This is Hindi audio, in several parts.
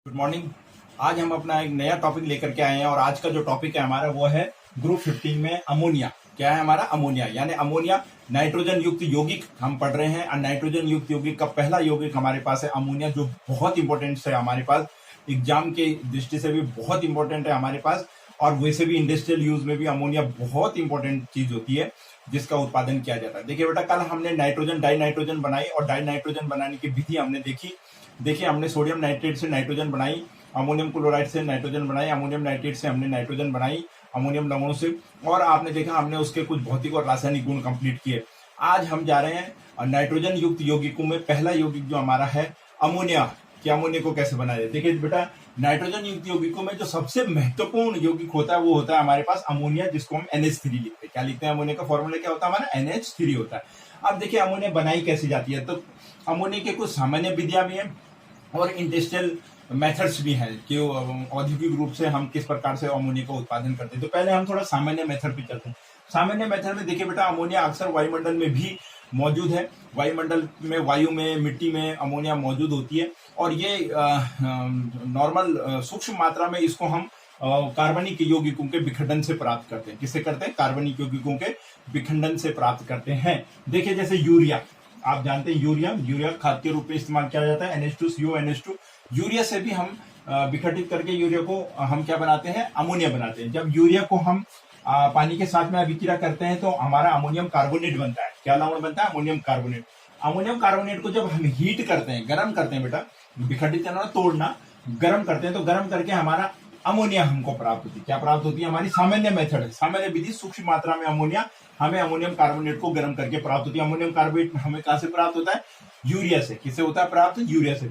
Good morning. आज हम अपना एक नया टॉपिक लेकर के आए हैं और आज का जो टॉपिक है हमारा वो है ग्रुप 15 में अमोनिया। क्या है हमारा? अमोनिया, यानी अमोनिया नाइट्रोजन युक्त यौगिक हम पढ़ रहे हैं। और नाइट्रोजन युक्त यौगिक का पहला यौगिक हमारे पास है अमोनिया, जो बहुत इंपॉर्टेंट है हमारे पास, एग्जाम के दृष्टि से भी बहुत इंपॉर्टेंट है हमारे पास। और वैसे भी इंडस्ट्रियल यूज में भी अमोनिया बहुत इंपॉर्टेंट चीज होती है जिसका उत्पादन किया जाता है। देखिए बेटा, कल हमने नाइट्रोजन डाई नाइट्रोजन बनाई और डाई नाइट्रोजन बनाने की विधि हमने देखी। देखिए, हमने सोडियम नाइट्रेट से नाइट्रोजन बनाई, अमोनियम क्लोराइड से नाइट्रोजन बनाई, अमोनियम नाइट्रेट से हमने नाइट्रोजन बनाई अमोनियम लवणों से, और आपने देखा हमने उसके कुछ भौतिक और रासायनिक गुण कंप्लीट किए। आज हम जा रहे हैं नाइट्रोजन युक्त यौगिकों में पहला यौगिक जो हमारा है अमोनिया, कि अमोनिया को कैसे बनाया जाए। देखिए बेटा, नाइट्रोजन युक्त यौगिकों में जो सबसे महत्वपूर्ण यौगिक होता है वो होता है हमारे पास अमोनिया, जिसको हम NH3 लिखते हैं। क्या लिखते हैं? अमोनिया का फॉर्मूला क्या होता है हमारा? NH3 होता है। अब देखिए अमोनिया बनाई कैसे जाती है, तो अमोनिया के कुछ सामान्य विधियां भी हैं और इंडस्ट्रियल मेथड्स भी हैं कि औद्योगिक रूप से हम किस प्रकार से अमोनिया का उत्पादन करते हैं। तो पहले हम थोड़ा सामान्य मेथड पे चलते हैं। सामान्य मेथड में देखिए बेटा, अमोनिया अक्सर वायुमंडल में भी मौजूद है। वायुमंडल में, वायु में, मिट्टी में अमोनिया मौजूद होती है और ये नॉर्मल सूक्ष्म मात्रा में इसको हम कार्बनिक यौगिकों के विखंडन से प्राप्त करते हैं। किससे करते हैं? कार्बनिक यौगिकों के विखंडन से प्राप्त करते हैं। देखिए जैसे यूरिया, आप जानते हैं यूरिया खाद के रूप में इस्तेमाल किया जाता है, NH2CO NH2। यूरिया से भी हम विघटित करके यूरिया को हम क्या बनाते हैं? अमोनिया बनाते हैं। जब यूरिया को हम पानी के साथ में अभिक्रिया करते हैं तो हमारा अमोनियम कार्बोनेट बनता है। क्या लवण बनता है? Ammonium carbonate. अमोनियम कार्बोनेट को जब हम हीट करते हैं, गर्म करते हैं बेटा, विघटित करना, तोड़ना, गर्म करते हैं, तो गर्म करके हमारा अमोनिया हमको प्राप्त होती है। क्या प्राप्त होती है? हमारी सामान्य मेथड है, सामान्य विधि, सूक्ष्म मात्रा में अमोनिया हमें अमोनियम कार्बोनेट को गर्म करके प्राप्त होती है। अमोनियम कार्बोनेट हमें कहां से प्राप्त होता है? यूरिया से। किससे होता है प्राप्त? यूरिया से।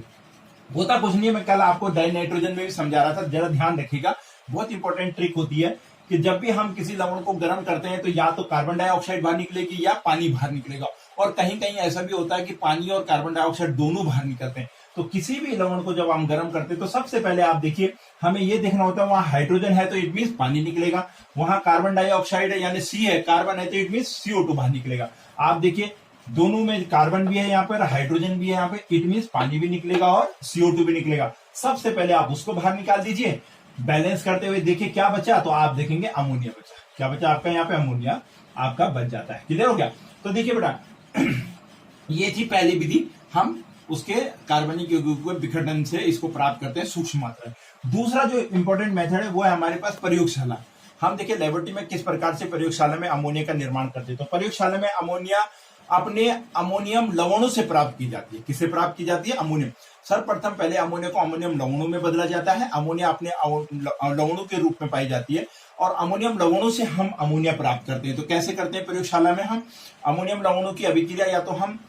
होता कुछ नहीं है, मैं कल आपको डाई नाइट्रोजन में भी समझा रहा था, जरा ध्यान रखिएगा। बहुत इंपॉर्टेंट ट्रिक होती है कि जब भी हम किसी लवण को गर्म करते हैं तो या तो कार्बन डाइऑक्साइड बाहर निकलेगी या पानी बाहर निकलेगा, और कहीं कहीं ऐसा भी होता है कि पानी और कार्बन डाइऑक्साइड दोनों बाहर निकलते हैं। तो किसी भी लवण को जब हम गर्म करते हैं तो सबसे पहले आप देखिए, हमें यह देखना होता है वहां हाइड्रोजन है तो इट मीन पानी निकलेगा, वहां कार्बन डाइऑक्साइड है यानी C है, कार्बन है तो इट मीन CO2 बाहर निकलेगा। आप देखिए दोनों में कार्बन भी है यहाँ पर, हाइड्रोजन भी है यहाँ पे, इट मीन पानी भी निकलेगा और CO2 भी निकलेगा। सबसे पहले आप उसको बाहर निकाल दीजिए। बैलेंस करते हुए देखिए क्या बचा, तो आप देखेंगे अमोनिया बचा। क्या बचा आपका? यहाँ पे अमोनिया आपका बच जाता है। क्लियर हो गया? तो देखिए बेटा, ये थी पहली विधि, हम उसके कार्बनिक यौगिकों के विखंडन से इसको प्राप्त करते हैं सूक्ष्म मात्रा में। दूसरा जो इंपॉर्टेंट मेथड है वो है हमारे पास प्रयोगशाला। हम देखिए लेबोरेटरी में किस प्रकार से प्रयोगशाला में अमोनिया का निर्माण करते हैं। तो प्रयोगशाला में अमोनिया अपने अमोनियम लवणों से प्राप्त की जाती है। किससे प्राप्त की जाती है? अमोनियम। सर्वप्रथम पहले अमोनिया को अमोनियम लवणों में बदला जाता है। अमोनिया अपने लवणों के रूप में पाई जाती है और अमोनियम लवणों से हम अमोनिया प्राप्त करते हैं। तो कैसे करते हैं प्रयोगशाला में? हम अमोनियम लवणों की अभिक्रिया या तो हम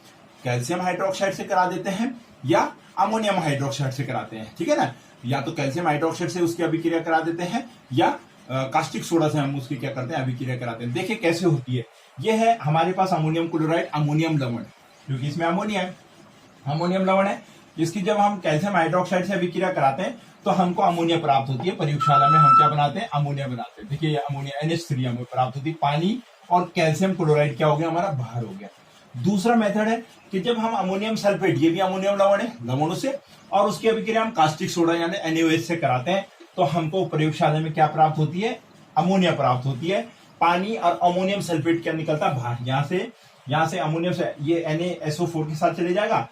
कैल्शियम हाइड्रोक्साइड से करा देते हैं या अमोनियम हाइड्रोक्साइड से कराते हैं। ठीक है ना? या तो कैल्शियम हाइड्रोक्साइड से उसकी अभिक्रिया करा देते हैं या कास्टिक सोडा से हम उसकी क्या करते हैं? अभिक्रिया कराते हैं। देखिए कैसे होती है। यह है हमारे पास अमोनियम क्लोराइड, अमोनियम लवण, क्योंकि इसमें अमोनिया है, अमोनियम लवण है। इसकी जब हम कैल्शियम हाइड्रोक्साइड से अभिक्रिया कराते हैं तो हमको अमोनिया प्राप्त होती है। प्रयोगशाला में हम क्या बनाते हैं? अमोनिया बनाते हैं। देखिए अमोनिया NH3 हमें प्राप्त होती है। पानी और कैल्शियम क्लोराइड क्या हो गया? हमारा बाहर हो गया। दूसरा मेथड है कि जब हम अमोनियम सल्फेट, ये भी अमोनियम लवण है, लवणों से, और उसकी अभिक्रिया हम कास्टिक सोडा यानी NaOH से कराते हैं तो हमको प्रयोगशाला में क्या प्राप्त होती है? अमोनिया प्राप्त होती है। पानी और अमोनियम सल्फेट क्या निकलता है? बाहर। यहां से अमोनियम से ये NaSO4 के साथ चले जाएगा,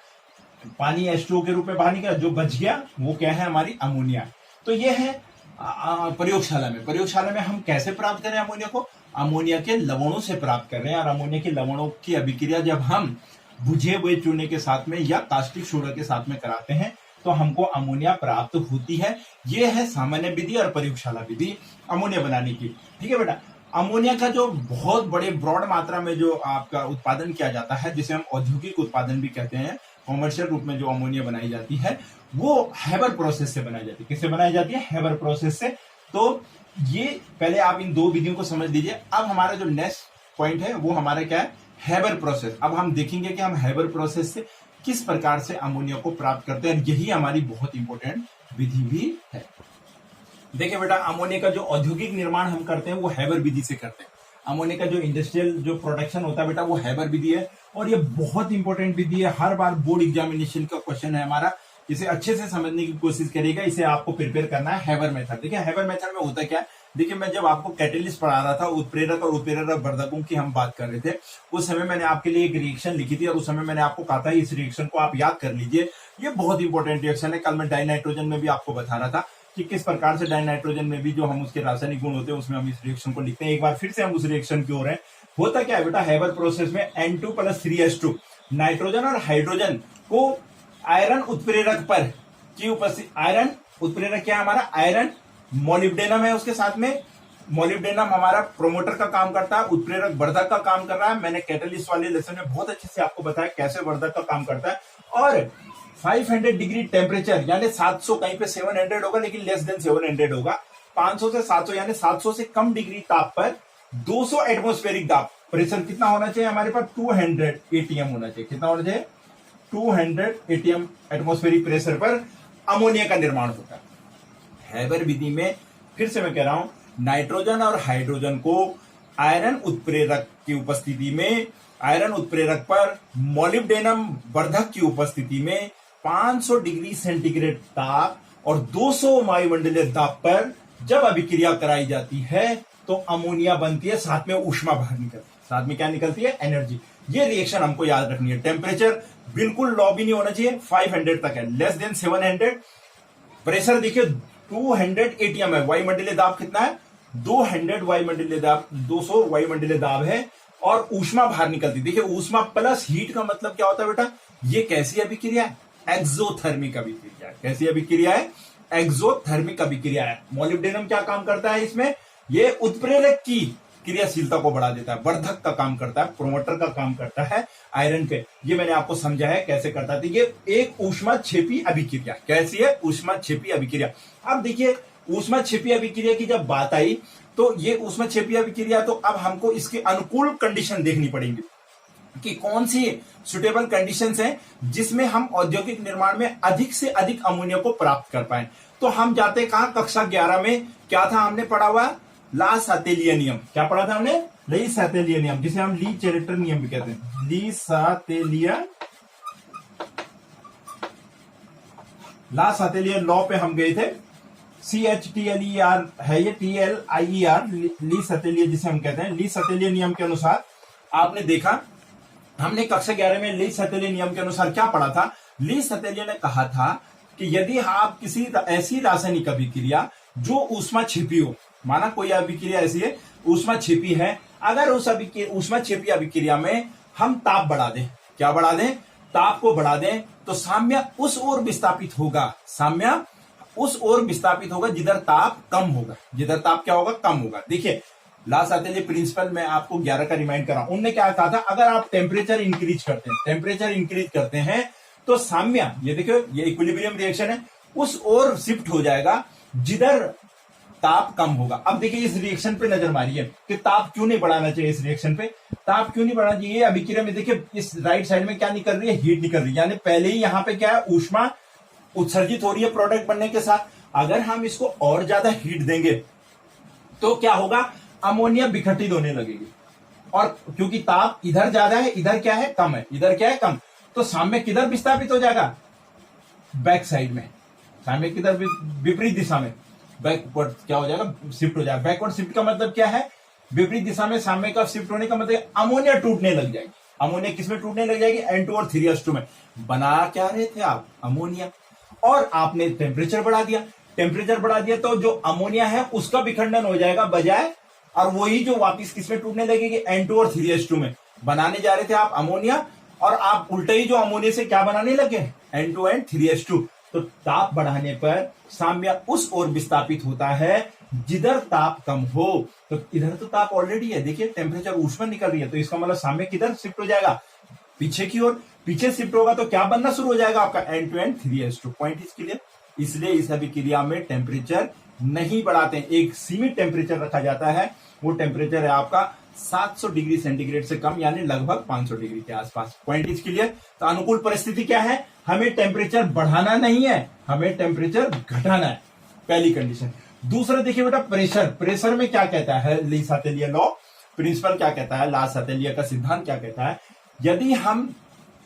पानी H2O के रूप में बाहर निकला, जो बच गया वो क्या है? हमारी अमोनिया। तो ये है प्रयोगशाला में। प्रयोगशाला में हम कैसे प्राप्त करें अमोनिया को? अमोनिया के लवणों से प्राप्त कर रहे हैं, और अमोनिया के लवणों की अभिक्रिया जब हम बुझे हुए चूने के साथ में या कास्टिक सोडा के साथ में कराते हैं तो हमको अमोनिया प्राप्त होती है। यह है सामान्य विधि और प्रयोगशाला विधि अमोनिया बनाने की। ठीक है बेटा, अमोनिया का जो बहुत बड़े ब्रॉड मात्रा में जो आपका उत्पादन किया जाता है, जिसे हम औद्योगिक उत्पादन भी कहते हैं, कॉमर्शियल रूप में जो अमोनिया बनाई जाती है वो हैबर प्रोसेस से बनाई जाती है। किससे बनाई जाती है? हैबर प्रोसेस से। तो ये पहले आप इन दो विधियों को समझ लीजिए। अब हमारा जो नेक्स्ट पॉइंट है वो हमारा क्या है? Haber process. अब हम देखेंगे कि हम हैबर प्रोसेस से किस प्रकार से अमोनिया को प्राप्त करते हैं। यही हमारी बहुत इंपॉर्टेंट विधि भी है। देखिए बेटा, अमोनिया का जो औद्योगिक निर्माण हम करते हैं वो हैबर विधि से करते हैं। अमोनिया का जो इंडस्ट्रियल जो प्रोडक्शन होता है बेटा वो हैबर विधि है, और ये बहुत इंपॉर्टेंट विधि है। हर बार बोर्ड एग्जामिनेशन का क्वेश्चन है हमारा इसे अच्छे से समझने की कोशिश करिएगा। इसे आपको प्रिपेयर करना है हैबर मेथड। देखिए हैबर मेथड में होता क्या है, देखिए मैं जब आपको कैटेलिस्ट पढ़ा रहा था, उत्प्रेरक और उत्प्रेरक वर्धकों की हम बात कर रहे थे, उस समय मैंने आपके लिए एक रिएक्शन लिखी थी और उस समय मैंने आपको कहा था इस रिएक्शन को आप याद कर लीजिए, ये बहुत इंपॉर्टेंट रिएक्शन है। कल मैं डाइनाइट्रोजन में भी आपको बता रहा था कि किस प्रकार से डाइनाइट्रोजन में भी जो हम उसके रासायनिक गुण होते हैं उसमें हम इस रिएक्शन को लिखते हैं। एक बार फिर से हम उस रिएक्शन की ओर हैं। होता क्या है बेटा, हैबर प्रोसेस में N2 + 3H2 नाइट्रोजन और हाइड्रोजन को आयरन उत्प्रेरक पर की उपस्थिति, आयरन उत्प्रेरक क्या है हमारा, आयरन, मोलिब्डेनम है उसके साथ में, मोलिब्डेनम हमारा प्रोमोटर का काम करता है, उत्प्रेरक वर्धक का काम कर रहा है। मैंने कैटलिस्ट वाले लेसन में बहुत अच्छे से आपको बताया कैसे वर्धक का काम करता है। और 500 डिग्री टेम्परेचर यानी 700, कहीं पे 700 होगा लेकिन लेस देन 700 होगा, 500 से 700 यानी 700 से कम डिग्री ताप पर 200 एटमोस्फेरिक दाब, प्रेशर कितना होना चाहिए हमारे पास, 200 एटीएम होना चाहिए। कितना होना चाहिए, 200 एटीएम एटमोस्फेरिक प्रेशर पर अमोनिया का निर्माण होता है। हैबर विधि में फिर से मैं कह रहा हूं, नाइट्रोजन और हाइड्रोजन को आयरन उत्प्रेरक की उपस्थिति में, आयरन उत्प्रेरक पर मोलिब्डेनम वर्धक की उपस्थिति में 500 डिग्री सेंटीग्रेड ताप और 200 वायुमंडलीय दाब पर जब अभिक्रिया कराई जाती है तो अमोनिया बनती है, साथ में ऊष्मा बाहर निकलती है। साथ में क्या निकलती है, एनर्जी। ये रिएक्शन हमको याद रखनी है। टेम्परेचर बिल्कुल लो भी नहीं होना चाहिए, 500 तक है, लेस देन 700। प्रेशर देखिए 200 एटीएम है, वायुमंडलीय दाब कितना है, 200 वायुमंडलीय दाब, 200 वायुमंडलीय दाब है और ऊष्मा बाहर निकलती। देखिए ऊष्मा प्लस हीट का मतलब क्या होता है बेटा, ये कैसी अभिक्रिया है, एक्सोथर्मिक अभिक्रिया है। कैसी अभिक्रिया है, एक्सोथर्मिक अभिक्रिया है। मोलिब्डेनम क्या काम करता है इसमें, ये उत्प्रेरक की क्रियाशीलता को बढ़ा देता है, वर्धक का काम करता है, प्रोमोटर का काम करता है आयरन पे। ये मैंने आपको समझा है कैसे करता है। ये एक ऊष्माक्षेपी अभिक्रिया, कैसी है, ऊष्माक्षेपी अभिक्रिया। अब देखिए ऊष्माक्षेपी अभिक्रिया की जब बात आई तो ये ऊष्माक्षेपी अभिक्रिया, तो अब हमको इसके अनुकूल कंडीशन देखनी पड़ेंगी कि कौन सी सुटेबल कंडीशंस हैं जिसमें हम औद्योगिक निर्माण में अधिक से अधिक अमोनिया को प्राप्त कर पाए। तो हम जाते कहां, कक्षा 11 में क्या था हमने पढ़ा हुआ, ला सातेलिया नियम। क्या पढ़ा था हमने, ली सातेलिया नियम, जिसे हम ली चैरेटर नियम भी कहते हैं। ली सातेलिया, ला सातेलिया लॉ पे हम गए थे। CHTLER है ये, TLIER, ली सातेलिया जिसे हम कहते हैं। ली सातेलिया नियम के अनुसार आपने देखा, हमने कक्षा 11 में ली सातेलिया नियम के अनुसार क्या पढ़ा था। ली सातेलिया ने कहा था कि यदि आप किसी ऐसी रासायनिक अभिक्रिया जो ऊष्मा छिपी हो, माना कोई अभिक्रिया ऐसी है ऊष्मा छिपी है, अगर उस ऊष्मा छिपी अभिक्रिया में हम ताप बढ़ा दें, क्या बढ़ा दें, ताप को बढ़ा दें, तो साम्य उस ओर विस्थापित होगा, साम्य उस ओर विस्थापित होगा जिधर ताप कम होगा, जिधर ताप क्या होगा, कम होगा। देखिए ला सातेलिया प्रिंसिपल मैं आपको 11 का रिमाइंड कर रहा हूं। उनने क्या कहा था, अगर आप टेम्परेचर इंक्रीज करते हैं, टेम्परेचर इंक्रीज करते हैं तो साम्य, ये देखियो ये इक्विलिब्रियम रिएक्शन है, उस ओर शिफ्ट हो जाएगा जिधर ताप कम होगा। अब देखिए इस रिएक्शन पे नजर मारिए कि ताप क्यों नहीं बढ़ाना चाहिए, इस रिएक्शन पे ताप क्यों नहीं बढ़ाना चाहिए। अभिक्रिया में देखिए इस राइट साइड में क्या निकल रही है, हीट निकल रही है, यानी पहले ही यहाँ पे क्या है, ऊष्मा उत्सर्जित हो रही है प्रोडक्ट बनने के साथ। अगर हम इसको और ज्यादा हीट देंगे तो क्या होगा, अमोनिया विघटित होने लगेगी, और क्योंकि ताप इधर ज्यादा है, इधर क्या है, कम है, इधर क्या है, कम, तो साम्य किधर विस्थापित हो जाएगा, बैक साइड में, साम्य किधर, विपरीत दिशा में, बैकवर्ड क्या हो जाएगा, शिफ्ट हो जाएगा। बैकवर्ड शिफ्ट का मतलब क्या है, विपरीत दिशा में साम्य का शिफ्ट होने का मतलब अमोनिया टूटने लग जाएगी। अमोनिया किसमें टूटने लग जाएगी, N2 और 3H2 में। बना क्या रहे थे आप, अमोनिया, और आपने टेम्परेचर बढ़ा दिया, टेम्परेचर बढ़ा दिया तो जो अमोनिया है उसका विखंडन हो जाएगा बजाय, और वही जो वापिस किसमें टूटने लगेगी, N2 और 3H2 में। बनाने जा रहे थे आप अमोनिया, और आप उल्टे ही जो अमोनिया से क्या बनाने लगे, N2 एंड 3H2। तो ताप बढ़ाने पर साम्य उस ओर विस्थापित होता है जिधर ताप कम हो। तो इधर तो ताप ऑलरेडी है, देखिए टेम्परेचर ऊष्मा निकल रही है, तो इसका मतलब साम्य किधर शिफ्ट हो जाएगा, पीछे की ओर। पीछे शिफ्ट होगा तो क्या बनना शुरू हो जाएगा आपका, N2 and 3H2। Point is clear. इसलिए इस अभिक्रिया में टेम्परेचर नहीं बढ़ाते हैं, एक सीमित टेम्परेचर रखा जाता है। वो टेम्परेचर है आपका 700 डिग्री सेंटीग्रेड से कम, यानी लगभग 500 डिग्री के आसपास। Point is clear. तो अनुकूल परिस्थिति क्या है, हमें टेम्परेचर बढ़ाना नहीं है, हमें टेम्परेचर घटाना है, पहली कंडीशन। दूसरा देखिए बेटा प्रेशर, प्रेशर में क्या कहता है ली सातेलिया लॉ प्रिंसिपल क्या कहता है, ला सातेलिया का सिद्धांत क्या कहता है, यदि हम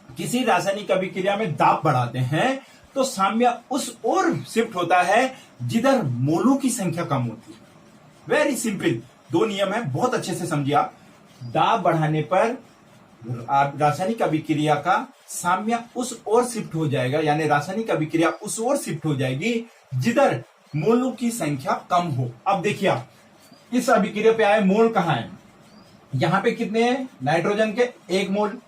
किसी रासायनिक अभिक्रिया में दाब बढ़ाते हैं तो साम्य उस ओर शिफ्ट होता है जिधर मोलों की संख्या कम होती है। वेरी सिंपल, दो नियम है, बहुत अच्छे से समझिए आप। दाब बढ़ाने पर रासायनिक अभिक्रिया का साम्य उस ओर शिफ्ट हो जाएगा, यानी रासायनिक अभिक्रिया उस ओर शिफ्ट हो जाएगी जिधर मोलों की संख्या कम हो। अब देखिए आप इस अभिक्रिया पे आए, मोल कहां है? यहां पे कितने हैं? नाइट्रोजन के 1 मोल,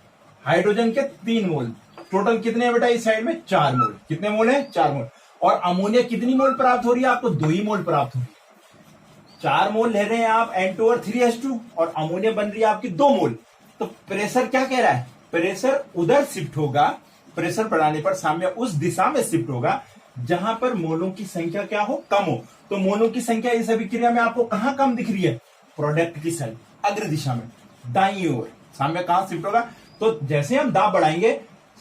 हाइड्रोजन के 3 मोल, टोटल कितने हैं बेटा इस साइड में? 4 मोल। कितने मोल है? 4 मोल। और अमोनिया कितनी मोल प्राप्त हो रही है आपको? 2 ही मोल प्राप्त हो रही है। 4 मोल ले रहे हैं आप N2 और 3H2, और अमोनिया बन रही है आपकी 2 मोल। तो प्रेशर क्या कह रहा है? प्रेशर उधर शिफ्ट होगा, प्रेशर बढ़ाने पर साम्य उस दिशा में शिफ्ट होगा जहां पर मोलों की संख्या क्या हो? कम हो। तो मोलों की संख्या इस अभिक्रिया में आपको कहां कम दिख रही है? प्रोडक्ट की साइड, अग्र दिशा में, दाईं ओर साम्य कहां शिफ्ट होगा? तो जैसे हम दाब बढ़ाएंगे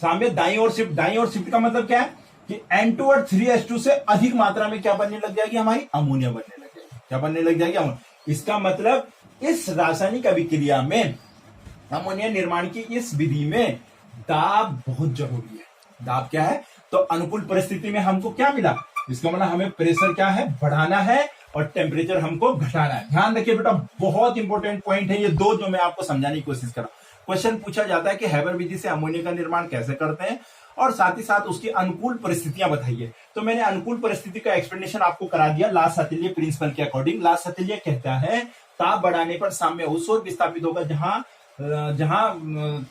साम्य दाईं ओर शिफ्ट। दाईं ओर शिफ्ट का मतलब क्या है कि N2 और 3H2 से अधिक मात्रा में क्या बनने लग जाएगी? हमारी अमोनिया बनने लग जाएगी। क्या बनने लग जाएगी? अमोनिया। इसका मतलब इस रासायनिक अभिक्रिया में, अमोनिया निर्माण की इस विधि में दाब बहुत जरूरी है। दाब क्या है? तो अनुकूल परिस्थिति में हमको क्या मिला? इसका मतलब हमें प्रेशर क्या है? बढ़ाना है, और टेम्परेचर हमको घटाना है। ध्यान रखिए बेटा, बहुत इंपॉर्टेंट पॉइंट है ये दो जो मैं आपको समझाने की कोशिश कर रहा हूं। क्वेश्चन पूछा जाता है कि हैबर विधि से अमोनिया का निर्माण कैसे करते हैं, और साथ ही साथ उसकी अनुकूल परिस्थितियां बताइए। तो मैंने अनुकूल परिस्थिति का एक्सप्लेनेशन आपको करा दिया लासातिल्य प्रिंसिपल के अकॉर्डिंग। लासातिल्य कहता है ताप बढ़ाने पर साम्य उस ओर विस्थापित होगा जहां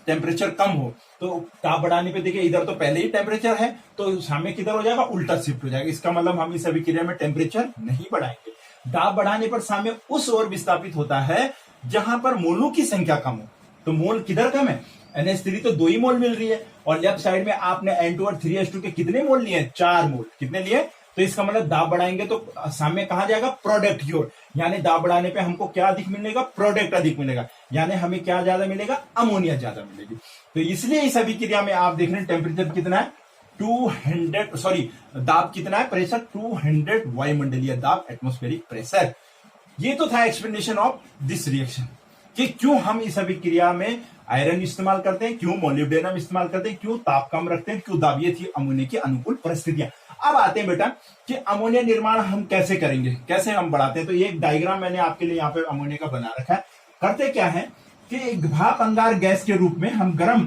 टेम्परेचर कम हो। तो ताप बढ़ाने पे देखिए इधर तो पहले ही टेम्परेचर है, तो साम्य किधर हो जाएगा? उल्टा शिफ्ट हो जाएगा। इसका मतलब हम इस अभिक्रिया में टेम्परेचर नहीं बढ़ाएंगे। दाब बढ़ाने पर साम्य उस ओर विस्थापित होता है जहां पर मोलों की संख्या कम हो। तो मोल किधर कम है? NH3 तो 2 ही मोल मिल रही है, और लेफ्ट साइड में आपने N2 और 3H2 के कितने मोल लिए? 4 मोल। कितने लिए? तो इसका मतलब दाब बढ़ाएंगे तो साम्य कहां जाएगा? प्रोडक्ट की ओर। यानी दाब बढ़ाने पे हमको क्या अधिक मिलेगा? प्रोडक्ट अधिक मिलेगा, यानी हमें क्या ज्यादा मिलेगा? अमोनिया ज्यादा मिलेगी। तो इसलिए इस अभिक्रिया में आप देख रहे हैं टेम्परेचर कितना है? 200, सॉरी दाब कितना है? प्रेशर 200 वायुमंडलीय दाब, एटमॉस्फेरिक प्रेशर। ये तो था एक्सप्लेनेशन ऑफ दिस रिएक्शन कि क्यों हम इस अभिक्रिया में आयरन इस्तेमाल करते हैं, क्यों मोलिब्डेनम इस्तेमाल करते हैं, क्यों ताप कम रखते हैं, क्यों दाब। ये थी अमोनिया की अनुकूल परिस्थितियां। अब आते हैं बेटा कि अमोनिया निर्माण हम कैसे करेंगे, कैसे हम बढ़ाते हैं। तो ये एक डायग्राम मैंने आपके लिए यहाँ पे अमोनिया का बना रखा है। करते क्या है कि एक भाप अंगार गैस के रूप में हम गर्म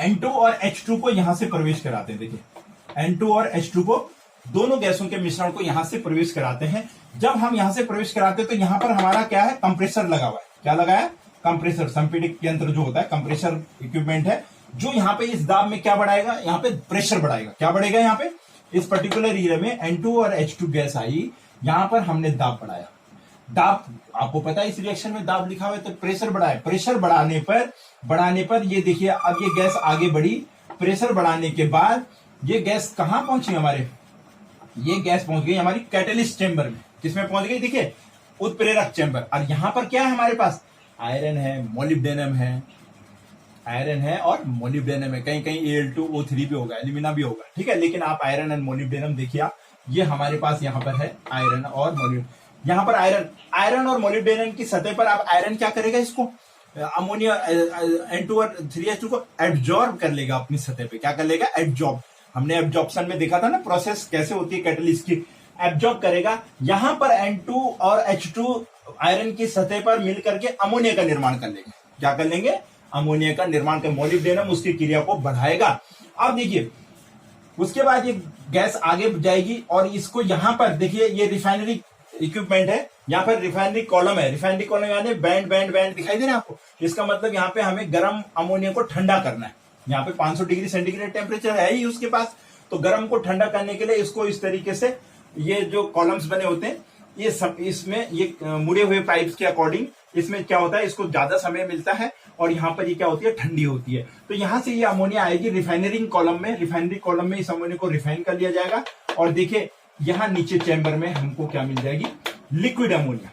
N2 और H2 को यहां से प्रवेश कराते हैं। देखिए N2 और H2 को, दोनों गैसों के मिश्रण को यहां से प्रवेश कराते हैं। जब हम यहां से प्रवेश कराते हैं तो यहां पर हमारा क्या है? कंप्रेसर लगा हुआ है। क्या लगा है? कंप्रेसर, संपीड़ित यंत्र जो होता है, कंप्रेसर इक्विपमेंट है, जो यहाँ पे इस दाब में क्या बढ़ाएगा? यहाँ पे प्रेशर बढ़ाएगा। क्या बढ़ेगा? यहाँ पे इस पर्टिकुलर एरिया में N2 और H2 गैस आई, यहां पर हमने दाब बढ़ाया। दाब आपको पता है इस रिएक्शन में दाब लिखा हुआ है, तो प्रेशर बढ़ाए। प्रेशर बढ़ाने पर ये देखिए अब ये गैस आगे बढ़ी। प्रेशर बढ़ाने के बाद ये गैस कहां पहुंची? हमारे ये गैस पहुंच गई हमारी कैटलिस्ट चेंबर में। किसमें पहुंच गई? देखिए उत्प्रेरक चेंबर। और यहां पर क्या है हमारे पास? आयरन है, मोलिब्डेनम है, आयरन है और मोलिब्डेनम है। कहीं कहीं Al2O3 भी होगा, एल्यूमिना भी होगा, ठीक है। लेकिन आप आयरन एंड मोलिब्डेनम देखिए, आप ये हमारे पास यहाँ पर है आयरन और मोलिब्डेनम। यहाँ पर आयरन और मोलिब्डेनम की सतह पर आप आयरन क्या करेगा? इसको अमोनिया N2 और 3H2 को एब्जॉर्ब कर लेगा अपनी सतह पे। क्या कर लेगा? एब्जॉर्ब। हमने एब्जॉर्प्शन में देखा था ना प्रोसेस कैसे होती है कैटलिस्ट की। एब्जॉर्ब करेगा। यहां पर N2 और H2 आयरन की सतह पर मिल करके अमोनिया का निर्माण कर लेंगे। क्या कर लेंगे? अमोनिया का निर्माण कर, मोलिब्डेनम उसकी क्रिया को बढ़ाएगा। अब देखिए उसके बाद ये गैस आगे जाएगी और इसको यहां पर देखिए, ये रिफाइनरी इक्विपमेंट है, यहाँ पर रिफाइनरी कॉलम है। रिफाइनरी कॉलम यानी बैंड दिखाई दे रहा है आपको। इसका मतलब यहाँ पे हमें गर्म अमोनिया को ठंडा करना है। यहाँ पे 500 डिग्री सेंटीग्रेड टेम्परेचर है ही उसके पास, तो गर्म को ठंडा करने के लिए इसको इस तरीके से, ये जो कॉलम्स बने होते हैं, ये सब इसमें ये मुड़े हुए पाइप्स के अकॉर्डिंग इसमें क्या होता है, इसको ज्यादा समय मिलता है और यहाँ पर ये क्या होती है? ठंडी होती है। तो यहाँ से ये अमोनिया आएगी रिफाइनरिंग कॉलम में। रिफाइनरी कॉलम में इस अमोनिया को रिफाइन कर लिया जाएगा और देखिए यहाँ नीचे चैम्बर में हमको क्या मिल जाएगी? Liquid ammonia.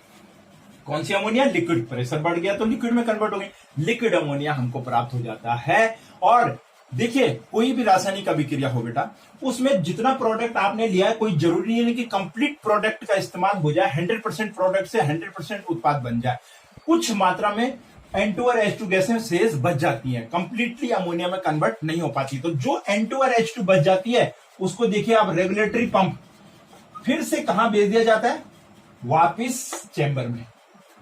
कौन सी अमोनिया? लिक्विड। प्रेशर बढ़ गया तो लिक्विड में कन्वर्ट हो गई। लिक्विड अमोनिया हमको प्राप्त हो जाता है। और देखिए कोई भी रासायनिक अभिक्रिया हो बेटा, उसमें जितना प्रोडक्ट आपने लिया है, कोई जरूरी नहीं है कि कंप्लीट प्रोडक्ट का इस्तेमाल हो जाए, 100% प्रोडक्ट से 100% उत्पाद बन जाए। कुछ मात्रा में N2 और H2 गैसें शेष बच जाती हैं, कंप्लीटली अमोनिया में कन्वर्ट नहीं हो पाती। तो जो N2 और H2 बच जाती है उसको देखिए आप रेगुलेटरी पंप फिर से कहां भेज दिया जाता है, वापिस चैम्बर में।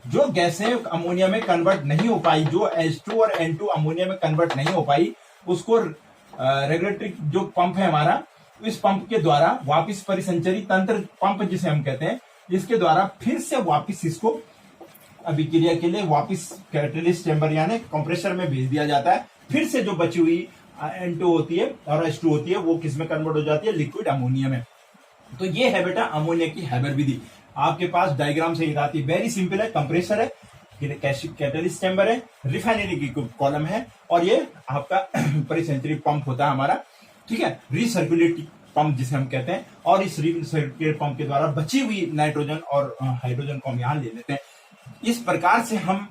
जो गैसें अमोनिया में कन्वर्ट नहीं हो पाई, जो H2 और N2 अमोनिया में कन्वर्ट नहीं हो पाई, उसको रेगुलेटरी जो पंप है हमारा, इस पंप के द्वारा वापिस परिसंचरी तंत्र पंप जिसे हम कहते हैं, इसके द्वारा फिर से वापिस इसको अभिक्रिया के लिए वापिस कैटलिस्ट चैम्बर यानी कंप्रेसर में भेज दिया जाता है। फिर से जो बची हुई N2 होती है और H2 होती है वो किस में कन्वर्ट हो जाती है, लिक्विड अमोनिया में। तो ये है बेटा अमोनिया की हैबर विधि। आपके पास डायग्राम से याद आती है, वेरी सिंपल है। कंप्रेसर है, कैटलिस्ट चैम्बर है, रिफाइनरी की कॉलम है, और ये आपका परिसेंचुरी पंप होता है हमारा, ठीक है, रिसर्कुलेट पंप जिसे हम कहते हैं। और इस रिसर्कुलेट पंप के द्वारा बची हुई नाइट्रोजन और हाइड्रोजन को हम यहां ले लेते हैं। इस प्रकार से हम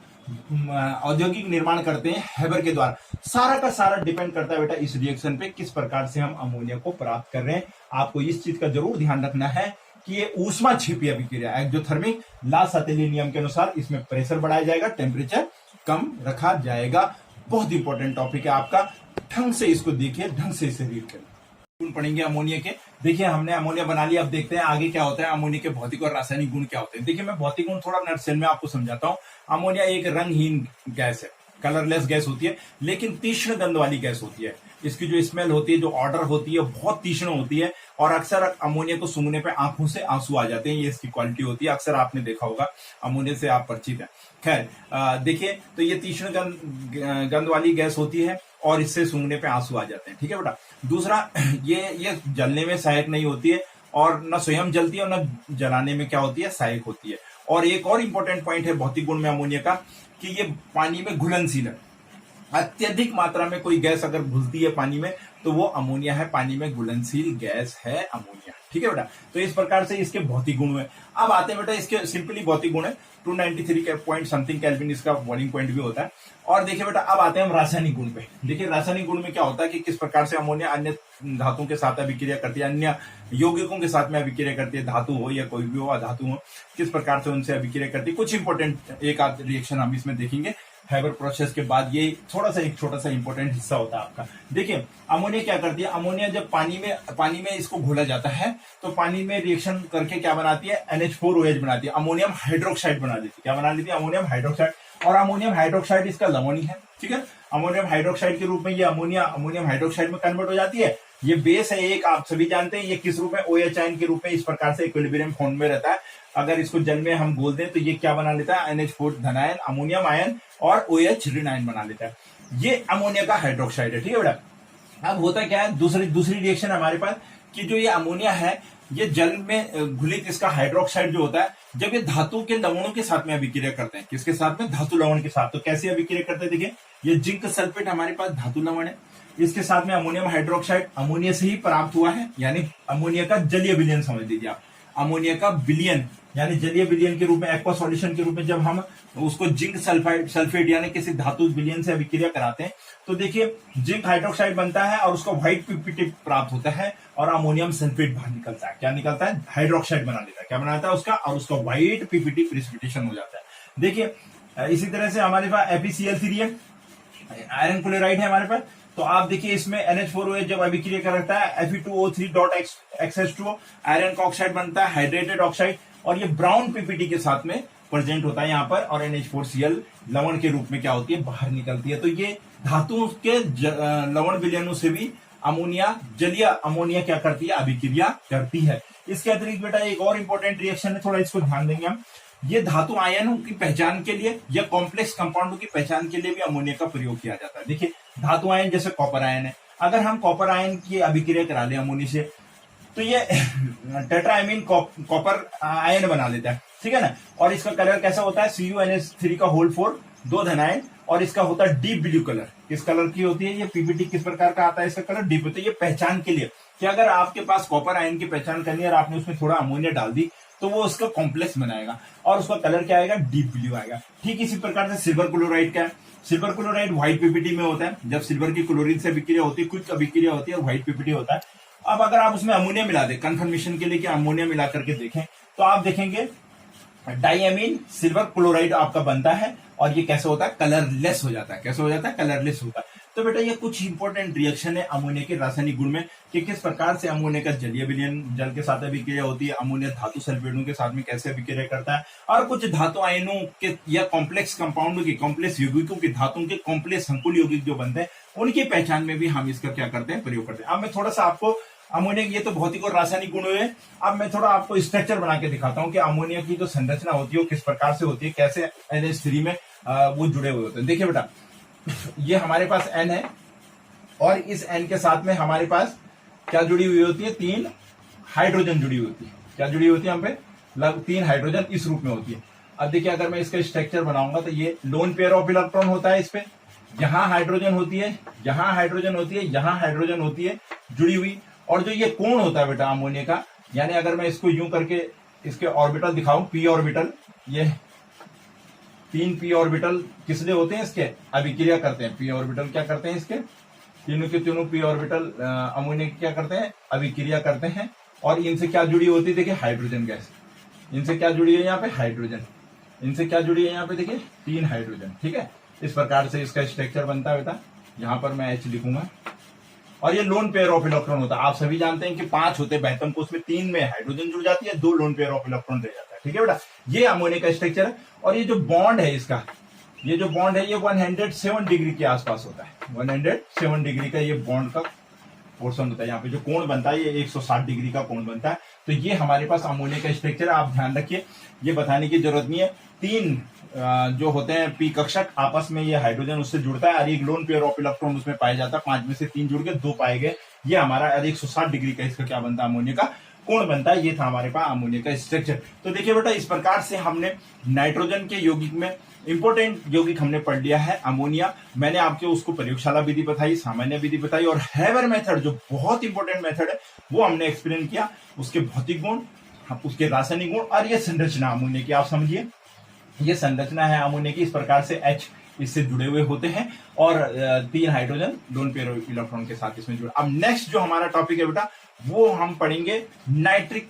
औद्योगिक निर्माण करते हैं हैबर के द्वारा। सारा का सारा डिपेंड करता है बेटा इस रिएक्शन पे, किस प्रकार से हम अमोनिया को प्राप्त कर रहे हैं। आपको इस चीज का जरूर ध्यान रखना है कि ये ऊष्मा छिपी अभिक्रिया, एक्सोथर्मिक लासातेली नियम के अनुसार इसमें प्रेशर बढ़ाया जाएगा, टेम्परेचर कम रखा जाएगा। बहुत इंपॉर्टेंट टॉपिक है आपका, ढंग से इसको देखिए, ढंग से इसे रीड करें। गुण पढ़ेंगे अमोनिया के। देखिए हमने अमोनिया बना लिया, अब देखते हैं आगे क्या होता है, अमोनिया के भौतिक और रासायनिक गुण क्या होते हैं। देखिए मैं भौतिक गुण थोड़ा नटशेल में आपको समझाता हूँ। अमोनिया एक रंगहीन गैस है, कलरलेस गैस होती है, लेकिन तीक्ष्ण गंध वाली गैस होती है। इसकी जो स्मेल होती है, जो ऑर्डर होती है, बहुत तीक्ष्ण होती है, और अक्सर अमोनिया को सूंघने पे आंखों से आंसू आ जाते हैं। ये इसकी क्वालिटी होती है, अक्सर आपने देखा होगा, अमोनिया से आप परिचित हैं। खैर देखिए, तो ये तीक्ष्ण गंध वाली गैस होती है और इससे सूंघने पे आंसू आ जाते हैं, ठीक है बेटा। दूसरा, ये जलने में सहायक नहीं होती है, और न स्वयं जलती है और न जलाने में क्या होती है, सहायक होती है। और एक और इंपॉर्टेंट पॉइंट है भौतिक गुण में अमोनिया का, कि ये पानी में घुलनशील है। अत्यधिक मात्रा में कोई गैस अगर घुलती है पानी में तो वो अमोनिया है, पानी में घुलनशील गैस है अमोनिया, ठीक है बेटा। तो इस प्रकार से इसके भौतिक गुण है। अब आते हैं बेटा इसके सिंपली भौतिक गुण है, 293 पॉइंट समथिंग केल्विन इसका बॉइलिंग पॉइंट भी होता है। और देखिए बेटा अब आते हैं हम रासायनिक गुण पे। देखिए रासायनिक गुण में क्या होता है कि किस प्रकार से अमोनिया अन्य धातुओं के साथ अभिक्रिया करती है, अन्य यौगिकों के साथ में अभिक्रिया करती है, धातु हो या कोई भी हो अधातु हो, किस प्रकार से उनसे अभिक्रिया करती है। कुछ इंपॉर्टेंट एक आध रिएक्शन हम इसमें देखेंगे हैबर प्रोसेस के बाद। ये थोड़ा सा एक छोटा सा इंपॉर्टेंट हिस्सा होता है आपका। देखिए अमोनिया क्या करती है, अमोनिया जब पानी में इसको घोला जाता है तो पानी में रिएक्शन करके क्या बनाती है, NH4OH बनाती है, अमोनियम हाइड्रोक्साइड बना देती है। क्या बना लेती है, अमोनियम हाइड्रोक्साइड। और अमोनियम हाइड्रोक्साइड इसका लवण है, ठीक है। अमोनियम हाइड्रोक्साइड के रूप में ये अमोनियम हाइड्रोक्साइड में कन्वर्ट हो जाती है। ये बेस है एक, आप सभी जानते हैं, ये किस रूप में, OH आयन के रूप में इस प्रकार से इक्विलिब्रियम फॉर्म में रहता है। अगर इसको जल में हम बोल दें तो ये क्या बना लेता है, NH4 धनायन, अमोनियम आयन, और OH ऋण आयन बना लेता है। ये अमोनिया का हाइड्रोक्साइड है, ठीक है बेटा। अब होता क्या है, दूसरी रिएक्शन हमारे पास, कि जो ये अमोनिया है ये जल में घुलित इसका हाइड्रोक्साइड जो होता है, जब ये धातु के लवणों के साथ में अभिक्रिया करते हैं, किसके साथ में, धातु लवण के साथ। तो कैसे अभिक्रिया करते हैं, देखिए ये जिंक सल्फेट हमारे पास धातु लवण है, इसके साथ में अमोनियम हाइड्रोक्साइड अमोनिया से ही प्राप्त हुआ है, यानी अमोनिया का जलीय विलयन समझ लीजिए आप। अमोनिया का विलयन यानी जलीय विलयन के रूप में, एक्वा सॉल्यूशन के रूप में जब हम उसको जिंक सल्फेट यानी किसी धातु विलयन से अभिक्रिया कराते हैं तो देखिए जिंक हाइड्रोक्साइड बनता है और उसको व्हाइट पीपीटी प्राप्त होता है, और अमोनियम सल्फेट बाहर निकलता है। क्या निकलता है, हाइड्रोक्साइड बना लेता है। क्या बनाता है उसका, और उसका व्हाइट पीपीटी प्रेसिपिटेशन हो जाता है। देखिए इसी तरह से हमारे पास FeCl3 है, आयरन क्लोराइड है हमारे पास। तो आप देखिए इसमें NH4OH जब अभिक्रिया करता है, Fe2O3.XH2O आयरन का ऑक्साइड बनता है, हाइड्रेटेड ऑक्साइड, और ये ब्राउन पीपीटी के साथ में प्रेजेंट होता है यहाँ पर, और NH4Cl लवण के रूप में क्या होती है, बाहर निकलती है। तो ये धातुओं के लवण विलयनों से भी अमोनिया, जलीय अमोनिया क्या करती है, अभिक्रिया करती है। इसके अतिरिक्त बेटा एक और इंपॉर्टेंट रिएक्शन है, थोड़ा इसको ध्यान देंगे हम। ये धातु आयनों की पहचान के लिए या कॉम्प्लेक्स कंपाउंडों की पहचान के लिए भी अमोनिया का प्रयोग किया जाता है। देखिए धातु आयन जैसे कॉपर आयन है, अगर हम कॉपर आयन की अभिक्रिया करा लें अमोनिया से तो ये टेट्राएमीन कॉपर आयन बना लेता है, ठीक है ना। और इसका कलर कैसा होता है, CuNH3 का होल 4 2 धनायन, और इसका होता है डीप ब्लू कलर। किस कलर की होती है ये, पीपीटी किस प्रकार का आता है, इसका कलर डीप होता है। ये पहचान के लिए कि अगर आपके पास कॉपर आयन की पहचान करनी है और आपने उसमें थोड़ा अमोनिया डाल दी तो वो उसका कॉम्प्लेक्स बनाएगा और उसका कलर क्या आएगा, डीप ब्लू आएगा। ठीक इसी प्रकार से सिल्वर क्लोराइड का है, सिल्वर क्लोराइड व्हाइट पीपीटी में होता है। जब सिल्वर की क्लोरीन से अभिक्रिया होती है, कुछ अभिक्रिया होती है, व्हाइट पीपीटी होता है। अब अगर आप उसमें अमोनिया मिला दें कंफर्मेशन के लिए कि अमोनिया मिला करके देखें तो आप देखेंगे डाइएमीन सिल्वर क्लोराइड आपका बनता है, और ये कैसे होता है, कलरलेस हो जाता है। कैसे हो जाता है, कलरलेस होता है। तो बेटा ये कुछ इंपॉर्टेंट रिएक्शन है अमोनिया के रासायनिक गुण में कि किस प्रकार से अमोनिया का जलीय विलयन जल के साथ अभिक्रिया होती है, अमोनिया धातु सल्फेटों के साथ में कैसे अभिक्रिया करता है, और कुछ धातु आयनों के या कॉम्प्लेक्स कंपाउंडों की, कॉम्प्लेक्स यौगिकों की, धातुओं के कॉम्प्लेक्स संकुल यौगिक जो बनते हैं उनकी पहचान में भी हम इसका क्या करते हैं, प्रयोग करते हैं। अब मैं थोड़ा सा आपको अमोनिया की, ये तो भौतिक और रासायनिक गुण हुए, अब मैं थोड़ा आपको स्ट्रक्चर बना के दिखाता हूं कि अमोनिया की जो संरचना होती है वो किस प्रकार से होती है, कैसे NH3 में वो जुड़े हुए होते हैं। देखिए बेटा, ये हमारे पास N है और इस N के साथ में हमारे पास क्या जुड़ी हुई होती है, 3 हाइड्रोजन जुड़ी हुई होती है। क्या जुड़ी होती है हम पे, लगभग 3 हाइड्रोजन इस रूप में होती है। अब देखिए अगर मैं इसका स्ट्रक्चर बनाऊंगा तो ये लोन पेयर ऑफ इलेक्ट्रॉन होता है, इस पे यहां हाइड्रोजन होती है, यहां हाइड्रोजन होती है, यहां हाइड्रोजन होती है जुड़ी हुई। और जो ये कोण होता है बेटा अमोनिया का, यानी अगर मैं इसको यूं करके इसके ऑर्बिटल दिखाऊं, पी ऑर्बिटल, ये 3 पी ऑर्बिटल किस लिए होते हैं, इसके अभिक्रिया करते हैं। पी ऑर्बिटल क्या करते हैं, इसके तीनों के तीनों पी ऑर्बिटल अमोनिया क्या करते हैं, अभिक्रिया करते हैं। और इनसे क्या जुड़ी होती है, देखिए हाइड्रोजन गैस, इनसे क्या जुड़ी है यहाँ पे, हाइड्रोजन, इनसे क्या जुड़ी है यहाँ पे, देखिए 3 हाइड्रोजन। ठीक है, इस प्रकार से इसका स्ट्रक्चर बनता है बेटा। यहां पर मैं H लिखूंगा और ये लोन पेयर ऑफ इलेक्ट्रॉन होता है। आप सभी जानते हैं कि 5 होते हैं बेंथम को, उसमें 3 में हाइड्रोजन जुड़ जाती है, 2 लोन पेयर ऑफ इलेक्ट्रॉन रह जाता है। ठीक है बेटा, ये अमोनिया का स्ट्रक्चर है। और ये जो बॉन्ड है इसका, ये जो बॉन्ड है ये 107 डिग्री के आसपास होता है। 107 डिग्री का ये बॉन्ड का पोर्शन होता है। यहाँ पे जो कोण बनता है ये 160 डिग्री का कोण बनता है। तो ये हमारे पास अमोनिया का स्ट्रक्चर है। आप ध्यान रखिए, ये बताने की जरूरत नहीं है। 3 जो होते हैं पी कक्षक, आपस में ये हाइड्रोजन उससे जुड़ता है और एक लोन पेयर ऑफ इलेक्ट्रॉन उसमें पाया जाता है। 5 में से 3 जुड़ के 2 पाए गए। ये हमारा 160 डिग्री का इसका क्या बनता है, अमोनिया का कोण बनता है। ये था हमारे पास अमोनिया का स्ट्रक्चर। तो देखिए बेटा, इस प्रकार से हमने नाइट्रोजन के यौगिक में इंपोर्टेंट यौगिक हमने पढ़ लिया है अमोनिया। मैंने आपको उसको प्रयोगशाला विधि बताई, सामान्य विधि बताई, और हैबर मेथड जो बहुत इंपॉर्टेंट मेथड है वो हमने एक्सप्लेन किया। उसके भौतिक गुण, उसके रासायनिक गुण और ये संरचना अमोनिया की। आप समझिए, ये संरचना है अमोनिया की। इस प्रकार से H इससे जुड़े हुए होते हैं और 3 हाइड्रोजन लोन पेयर इलेक्ट्रॉन के साथ इसमें जुड़े। अब नेक्स्ट जो हमारा टॉपिक है बेटा, वो हम पढ़ेंगे नाइट्रिक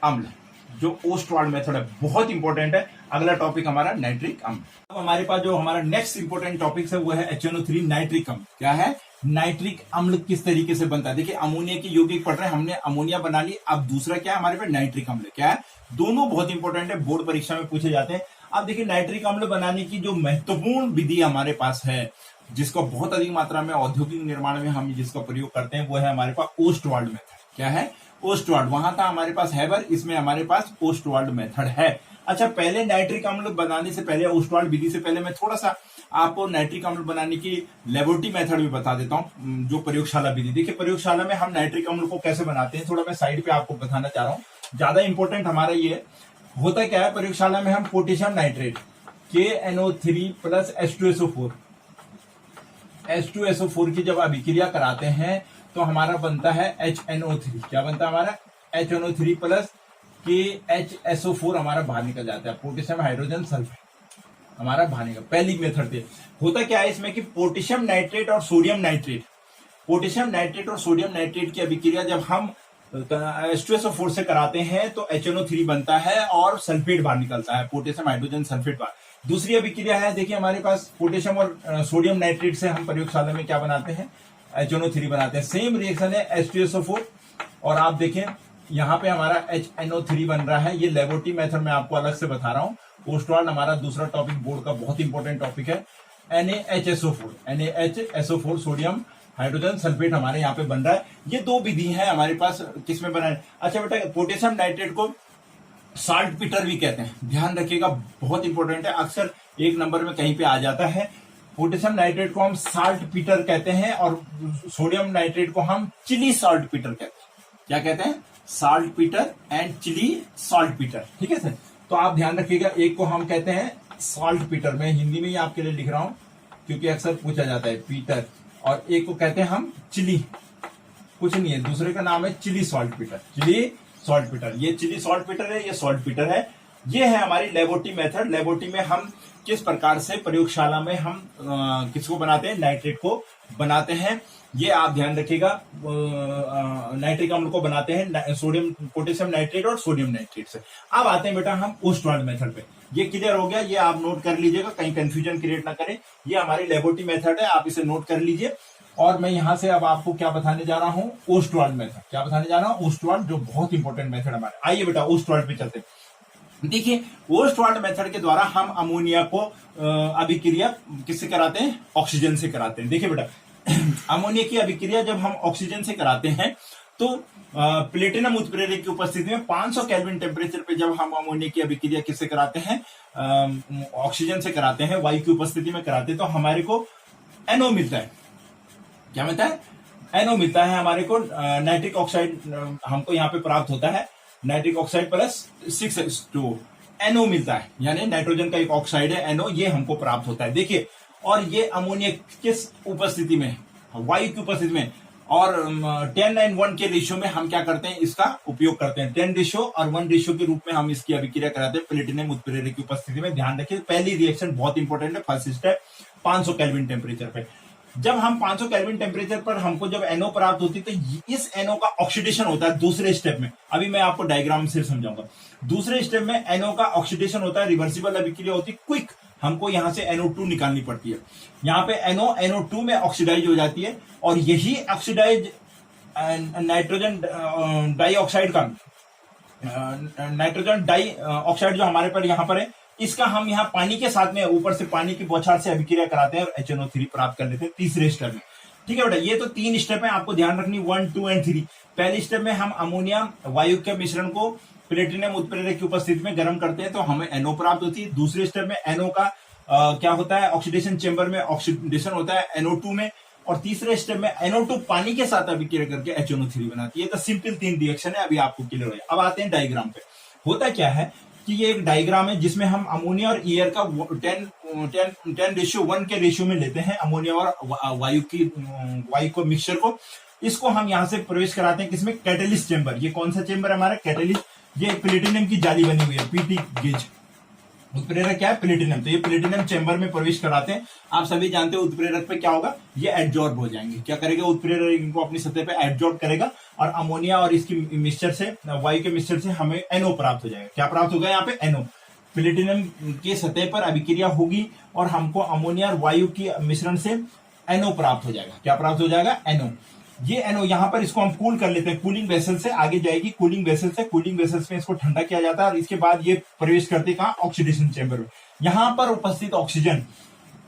अम्ल, जो ओस्टवाल्ड मेथड है, बहुत इंपॉर्टेंट है। अगला टॉपिक हमारा नाइट्रिक अम्ल। अब हमारे पास जो हमारा नेक्स्ट इंपॉर्टेंट टॉपिक है वो है HNO3 नाइट्रिक अम्ल। क्या है, नाइट्रिक अम्ल किस तरीके से बनता है। देखिए, अमोनिया की यौगिक पढ़ रहे हैं, हमने अमोनिया बना ली। अब दूसरा क्या है हमारे पास, नाइट्रिक अम्ल। क्या है, दोनों बहुत इंपॉर्टेंट है, बोर्ड परीक्षा में पूछे जाते हैं। अब देखिए, नाइट्रिक अम्ल बनाने की जो महत्वपूर्ण विधि हमारे पास है, जिसको बहुत अधिक मात्रा में औद्योगिक निर्माण में हम जिसका प्रयोग करते हैं, वो है हमारे पास ओस्टवाल्ड मेथड। क्या है, ओस्टवाल्ड। वहां था हमारे पास हैबर, इसमें हमारे पास ओस्टवाल्ड मेथड है। अच्छा, पहले नाइट्रिक अम्ल बनाने से पहले, ओस्टवाल्ड विधि से पहले, मैं थोड़ा सा आपको नाइट्रिक अम्ल बनाने की लेबोरेटरी मेथड भी बता देता हूं, जो प्रयोगशाला विधि। देखिए, प्रयोगशाला में हम नाइट्रिक अम्ल को कैसे बनाते हैं, थोड़ा मैं साइड पे आपको बताना चाह रहा हूं। ज्यादा इंपॉर्टेंट हमारा ये होता क्या है, प्रयोगशाला में हम potassium nitrate KNO3 plus H2SO4 की जब अभिक्रिया कराते हैं तो हमारा बनता है HNO3। क्या बनता है हमारा, HNO3 प्लस KHSO4 हमारा बाहर निकल जाता है। पोटेशियम हाइड्रोजन सल्फेट हमारा बाहर निकल। पहली मेथड थे। होता क्या है इसमें कि पोटेशियम नाइट्रेट और सोडियम नाइट्रेट, पोटेशियम नाइट्रेट और सोडियम नाइट्रेट की अभिक्रिया जब हम H2SO4 से कराते हैं तो HNO3 बनता है और सल्फेट बाहर निकलता है, पोटेशियम हाइड्रोजन सल्फेट बाहर। दूसरी अभिक्रिया है, देखिए हमारे पास पोटेशियम और सोडियम नाइट्रेट से हम प्रयोगशाला में क्या बनाते हैं, HNO3 बनाते हैं। सेम रिएक्शन है H2SO4 और आप देखें यहाँ पे हमारा HNO3 बन रहा है। ये लेबोरेटरी मेथड में आपको अलग से बता रहा हूँ। ओस्टवाल्ड हमारा दूसरा टॉपिक बोर्ड का बहुत इंपॉर्टेंट टॉपिक है। NaHSO4 सोडियम हाइड्रोजन सल्फेट हमारे यहाँ पे बन रहा है। ये 2 विधि है हमारे पास किसमें बना है। अच्छा बेटा, पोटेशियम नाइट्रेट को साल्ट पीटर भी कहते हैं, ध्यान रखिएगा, बहुत इंपॉर्टेंट है, अक्सर 1 नंबर में कहीं पे आ जाता है। पोटेशियम नाइट्रेट को हम साल्ट पीटर कहते हैं और सोडियम नाइट्रेट को हम चिली साल्ट पीटर कहते हैं। क्या कहते हैं, saltpetre and Chile saltpetre. ठीक है सर, तो आप ध्यान रखिएगा, एक को हम कहते हैं साल्ट पीटर, मैं हिंदी में ही आपके लिए लिख रहा हूं क्योंकि अक्सर पूछा जाता है पीटर, और एक को कहते हैं हम चिली, कुछ नहीं है, दूसरे का नाम है Chile saltpetre. Chile saltpetre, ये चिली सॉल्ट पीटर है, ये सॉल्ट पीटर है। ये है हमारी लेबोरेटरी मेथड। लेबोरेटरी में हम किस प्रकार से प्रयोगशाला में हम किसको बनाते हैं, नाइट्रेट को बनाते हैं, ये आप ध्यान रखिएगा, नाइट्रिक अम्ल को बनाते हैं सोडियम पोटेशियम नाइट्रेट और सोडियम नाइट्रेट से। अब आते हैं बेटा हम ओस्टवाल्ड मेथड पे। ये क्लियर हो गया, ये आप नोट कर लीजिएगा, कहीं कंफ्यूजन क्रिएट ना करें। ये हमारी लेबोरेटरी मेथड है, आप इसे नोट कर लीजिए। और मैं यहां से अब आपको क्या बताने जा रहा हूं, ओस्टवाल्ड मेथड। क्या बताने जा रहा हूं, ओस्टवाल्ड, जो बहुत इंपॉर्टेंट मेथड हमारे। आइए बेटा ओस्टवाल्ड पे चलते हैं। देखिए ओस्टवाल्ड मेथड के द्वारा हम अमोनिया को अभिक्रिया किससे कराते हैं, ऑक्सीजन से कराते हैं। देखिए बेटा अमोनिया की अभिक्रिया जब हम ऑक्सीजन से कराते हैं तो प्लेटिनम उत्प्रेरक की उपस्थिति में 500 केल्विन टेम्परेचर पे जब हम अमोनिया की अभिक्रिया किससे कराते हैं, ऑक्सीजन से कराते हैं, वायु की उपस्थिति में कराते हैं, तो हमारे को एनओ मिलता है। क्या मिलता है, एनओ मिलता है हमारे को। नाइट्रिक ऑक्साइड हमको यहाँ पे प्राप्त होता है, nitric oxide plus 6H2O NO मिलता है, यानी नाइट्रोजन का एक ऑक्साइड है एनओ, ये हमको प्राप्त होता है। देखिए और ये अमोनिया किस उपस्थिति में, वायु की उपस्थिति में, और 10:1 के रेशियो में हम क्या करते हैं, इसका उपयोग करते हैं। 10 रेशियो और 1 रेशियो के रूप में हम इसकी अभिक्रिया कराते हैं प्लेटिनम उत्प्रेरक की उपस्थिति में। ध्यान रखिए पहली रिएक्शन बहुत इंपॉर्टेंट है, फर्स्ट स्टेप 500 केल्विन टेम्परेचर पे। जब हम 500 केल्विन टेम्परेचर पर हमको जब एनओ प्राप्त होती है तो इस एनओ का ऑक्सीडेशन होता है दूसरे स्टेप में। अभी मैं आपको डायग्राम से समझाऊंगा। दूसरे स्टेप में एनओ का ऑक्सीडेशन होता है, रिवर्सिबल अभिक्रिया होती है, क्विक हमको यहां से NO2 निकालनी पड़ती है। यहां पे NO2 में ऑक्सीडाइज हो जाती है और यही ऑक्सीडाइज नाइट्रोजन डाइऑक्साइड का नाइट्रोजन डाइऑक्साइड जो हमारे पर यहां पर है, इसका हम यहाँ पानी के साथ में ऊपर से पानी की बौछार से अभिक्रिया कराते हैं और HNO3 प्राप्त कर लेते हैं तीसरे स्टेप में। ठीक है बेटा, ये तो 3 स्टेप है, आपको ध्यान रखनी 1, 2 एंड 3। पहले स्टेप में हम अमोनिया वायु के मिश्रण को प्लेटिनम उत्प्रेरक की उपस्थिति में गर्म करते हैं तो हमें NO प्राप्त होती है। दूसरे स्टेप में NO का क्या होता है, ऑक्सीडेशन चेंबर में ऑक्सीडेशन होता है NO2 में, और तीसरे स्टेप में NO2 पानी के साथ अभिक्रिया करके HNO3 बनाती है। तो सिंपल 3 रिएक्शन है, अभी आपको क्लियर हो गया। अब आते हैं डायग्राम पे। होता क्या है कि ये एक डायग्राम है जिसमें हम अमोनिया और एयर का 10:1 के रेशियो में लेते हैं, अमोनिया और वायु को मिक्सचर को। इसको हम यहां से प्रवेश कराते हैं किसमें, कैटेलिस्ट चेंबर। ये कौन सा चेंबर है हमारा, कैटेलिस्ट। ये प्लेटिनम की जाली बनी हुई है, पीटी गेज। उत्प्रेरक क्या है, प्लेटिनम। तो ये प्लेटिनम चेंबर में प्रवेश कराते हैं। आप सभी जानते हो उत्प्रेरक पे क्या होगा, ये एडजॉर्ब हो जाएंगे। क्या करेगा, उत्प्रेरक इनको अपनी सतह पे एडजॉर्ब करेगा और अमोनिया और इसकी मिक्सचर से, वायु के मिक्सचर से हमें NO प्राप्त हो जाएगा। क्या प्राप्त होगा यहाँ पे, NO। प्लेटिनम के सतह पर अभिक्रिया होगी और हमको अमोनिया और वायु की मिश्रण से NO प्राप्त हो जाएगा। क्या प्राप्त हो जाएगा, NO। ये NO यहाँ पर इसको हम कूल कर लेते हैं, कूलिंग वेसल से आगे जाएगी, कूलिंग वेसल से, कूलिंग वेसल्स में इसको ठंडा किया जाता है और इसके बाद ये प्रवेश करते कहां, ऑक्सीडेशन चेंबर में। यहाँ पर उपस्थित ऑक्सीजन,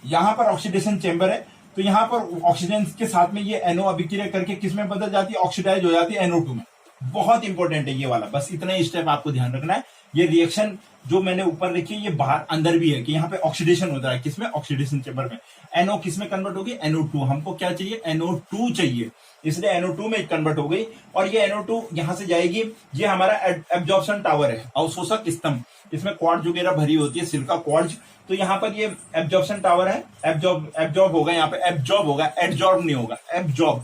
यहाँ पर ऑक्सीडेशन चेंबर है, तो यहाँ पर ऑक्सीजन के साथ में ये NO अभिक्रिया करके किसमें बदल जाती है, ऑक्सीडाइज हो जाती है NO2 में। बहुत इंपॉर्टेंट है ये वाला, बस इतना ही स्टेप आपको ध्यान रखना है। ये रिएक्शन जो मैंने ऊपर लिखी है ये बाहर अंदर भी है कि यहाँ पे ऑक्सीडेशन होता है किसमें, ऑक्सीडेशन चेंबर में। NO किसमें कन्वर्ट होगी, NO2। हमको क्या चाहिए, NO2 चाहिए, इसलिए NO2 में कन्वर्ट हो गई और ये NO2 यहां से जाएगी। ये हमारा एब्जॉर्प्शन टावर है, अवशोषक स्तंभ। इसमें क्वार्ट्ज वगैरह भरी होती है, सिलिका क्वार्ट्ज। तो यहाँ पर ये एब्जॉर्प्शन टावर है, एब्जॉर्ब होगा, यहाँ पे एब्जॉर्ब होगा, एडजॉर्ब नहीं होगा, एब्जॉर्ब।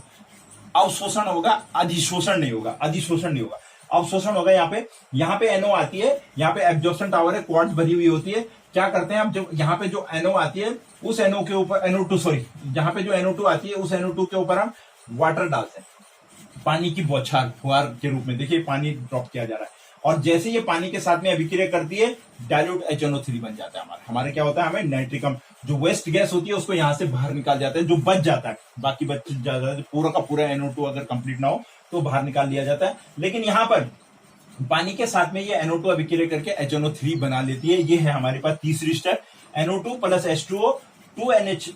अवशोषण होगा, अधिशोषण नहीं होगा, अधिशोषण नहीं होगा, अवशोषण होगा। यहाँ पे NO आती है, यहाँ पे एब्जॉर्प्शन टावर है, क्वार्ट्ज भरी हुई होती है। क्या करते हैं हम, जब यहाँ पे जो NO आती है उस NO के ऊपर, NO2 सॉरी, यहाँ पे जो NO2 आती है उस NO2 के ऊपर हम वाटर डालते हैं, पानी की बौछार फुहार के रूप में। देखिए पानी ड्रॉप किया जा रहा है और जैसे ये पानी के साथ में अभिक्रिया करती है डाइल्यूट HNO3 बन जाता है हमारे क्या होता है, हमें नाइट्रिकम जो वेस्ट गैस होती है उसको यहां से बाहर निकाल जाता है, जो बच जाता है, बाकी बच जाता है, पूरा का पूरा NO2 अगर कंप्लीट ना हो तो बाहर निकाल लिया जाता है। लेकिन यहाँ पर पानी के साथ में ये NO2 अभिक्रिया करके HNO3 बना लेती है। ये है हमारे पास तीसरी step, NO2 plus H2O 2NH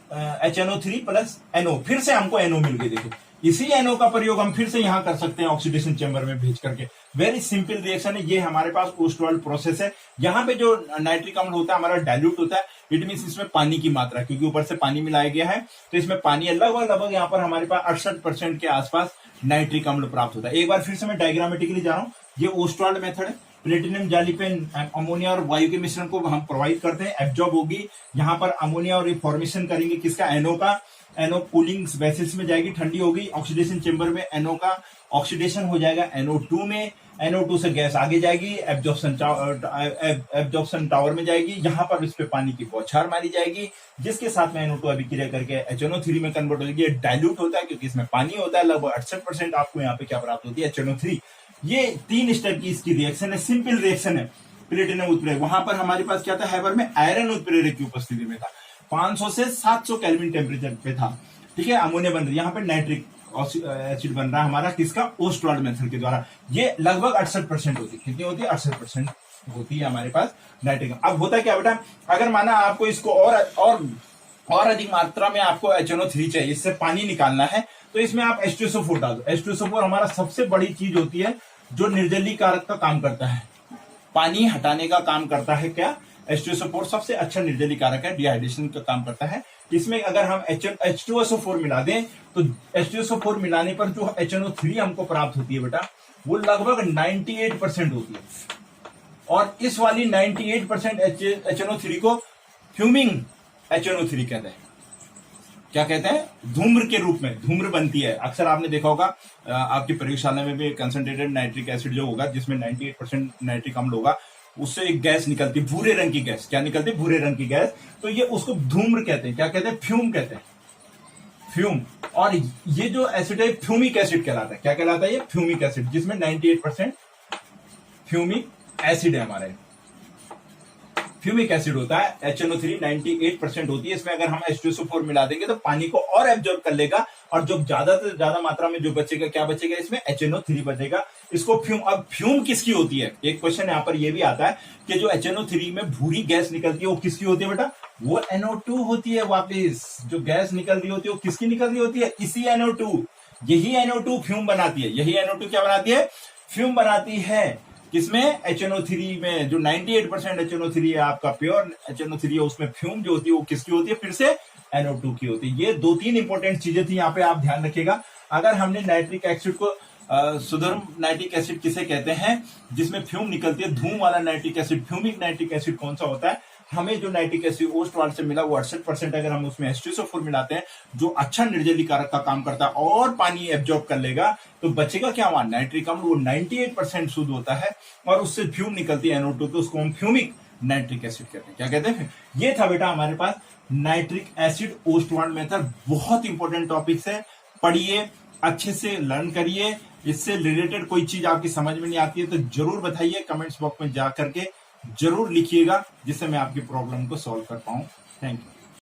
HNO3 plus NO। फिर से हमको NO मिल गई। देखिए इसी NO का प्रयोग हम फिर से यहां कर सकते हैं ऑक्सीडेशन चेंबर में भेज करके। वेरी सिंपल रिएक्शन है ये, हमारे पास ओस्टवाल्ड प्रोसेस है। यहाँ पे जो नाइट्रिक अम्ल होता है हमारा डाइल्यूट होता है, इट मीन इसमें पानी की मात्रा, क्योंकि ऊपर से पानी मिलाया गया है तो इसमें पानी लगभग यहाँ पर हमारे पास 68% के आसपास नाइट्रिक अम्ल प्राप्त होता है। एक बार फिर से मैं डायग्रामेटिकली जा रहा हूँ। ये ओस्टवाल्ड मेथड है, प्लेटिनम जाली पे अमोनिया और वायु के मिश्रण को हम प्रोवाइड करते हैं, एब्जॉर्ब होगी। यहाँ पर अमोनिया और फॉर्मेशन करेंगे किसका, NO का। NO कूलिंग वेसल्स में जाएगी, ठंडी होगी, ऑक्सीडेशन चेंबर में NO का ऑक्सीडेशन हो जाएगा NO2 में। NO2 से गैस आगे जाएगी, एब्जॉर्प्शन टावर में जाएगी, यहाँ पर इस पे पानी की बौछार मारी जाएगी, जिसके साथ में NO2 अभिक्रिया करके HNO3 में कन्वर्ट हो जाएगी। डाइल्यूट होता है क्योंकि इसमें पानी होता है, लगभग 68% आपको यहाँ पे क्या प्राप्त होती है, HNO3। ये 3 स्टेप की इसकी रिएक्शन है, सिंपल रिएक्शन है। प्लेटिनम उत्प्रेरक, वहां पर हमारे पास क्या था, हैबर में आयरन उत्प्रेरक की उपस्थिति में था, 500 से 700 केल्विन टेम्परेचर पे था, ठीक है। अमोनिया बन रही है, यहाँ पे नाइट्रिक एसिड बन रहा है हमारा, किसका, ओस्टवाल्ड मेथड के द्वारा। ये लगभग 68% होती है, कितनी होती है, 68% होती है हमारे पास नाइट्रिक। अब होता क्या बेटा, अगर माना आपको इसको और अधिक मात्रा में आपको HNO3 चाहिए, इससे पानी निकालना है, तो इसमें आप H2SO4 डाल दो। H2SO4 हमारा सबसे बड़ी चीज होती है जो निर्जलीकारक का काम करता है, पानी हटाने का काम करता है। क्या, H2SO4 सबसे अच्छा निर्जलीकारक है, डिहाइड्रेशन का काम करता है। इसमें अगर हम H2SO4 मिला दें तो H2SO4 मिलाने पर जो HNO3 हमको प्राप्त होती है बेटा, वो लगभग 98% होती है। और इस वाली 98% HNO3 को फ्यूमिंग HNO3 कहते हैं। क्या कहते हैं, धूम्र के रूप में धूम्र बनती है। अक्सर आपने देखा होगा आपकी प्रयोगशाला में भी कंसंट्रेटेड नाइट्रिक एसिड जो होगा, जिसमें 98% नाइट्रिक अम्ल होगा, उससे एक गैस निकलती है, भूरे रंग की गैस। क्या निकलती है, भूरे रंग की गैस। तो ये उसको धूम्र कहते हैं। क्या कहते हैं, फ्यूम कहते हैं, फ्यूम। और ये जो एसिड है फ्यूमिक एसिड कहलाता है। क्या कहलाता है, ये फ्यूमिक एसिड, जिसमें 98% फ्यूमिक एसिड है हमारे। फ्यूमिक एसिड होता है, HNO3 98% होती है। इसमें अगर हम H2SO4 मिला देंगे तो पानी को और एब्जॉर्ब कर लेगा, और जो ज्यादा से ज्यादा मात्रा में जो बचेगा, क्या बचेगा, इसमें HNO3 बचेगा। इसको फ्यूम, अब फ्यूम किसकी होती है, एक क्वेश्चन यहाँ पर यह भी आता है कि जो HNO3 में भूरी गैस निकलती है वो किसकी होती है बेटा, वो NO2 होती है। वापिस जो गैस निकल रही होती है वो किसकी निकल रही होती है, इसी NO2। यही NO2 फ्यूम बनाती है। यही NO2 क्या बनाती है, फ्यूम बनाती है। किसमें, HNO3 में। जो 98% HNO3 है आपका, प्योर HNO3 है, उसमें फ्यूम जो होती है वो किसकी होती है, फिर से NO2 की होती है। ये 2-3 इंपॉर्टेंट चीजें थी, यहाँ पे आप ध्यान रखिएगा। अगर हमने नाइट्रिक एसिड को सुधर्म नाइट्रिक एसिड किसे कहते हैं, जिसमें फ्यूम निकलती है, धूम वाला नाइट्रिक एसिड, फ्यूमिक नाइट्रिक एसिड कौन सा होता है, हमें जो नाइट्रिक एसिड ओस्टवाल्ड से मिला वो 68%। अगर हम उसमें H2SO4 मिलाते हैं, जो अच्छा निर्जलीकारक का काम करता है और पानी एब्जॉर्ब कर लेगा, तो बचेगा क्या, वहां नाइट्रिक अम्ल, वो 98% शुद्ध होता है, और उससे फ्यूम निकलती है NO2, तो उसको हम फ्यूमिक नाइट्रिक एसिड कहते हैं। क्या कहते हैं, ये था बेटा हमारे पास नाइट्रिक एसिड ओस्टवाल्ड मेथड। बहुत इंपॉर्टेंट टॉपिक्स है, पढ़िए, अच्छे से लर्न करिए। इससे रिलेटेड कोई चीज आपकी समझ में नहीं आती है तो जरूर बताइए, कमेंट्स बॉक्स में जा करके जरूर लिखिएगा, जिससे मैं आपकी प्रॉब्लम को सॉल्व कर पाऊं। Thank you.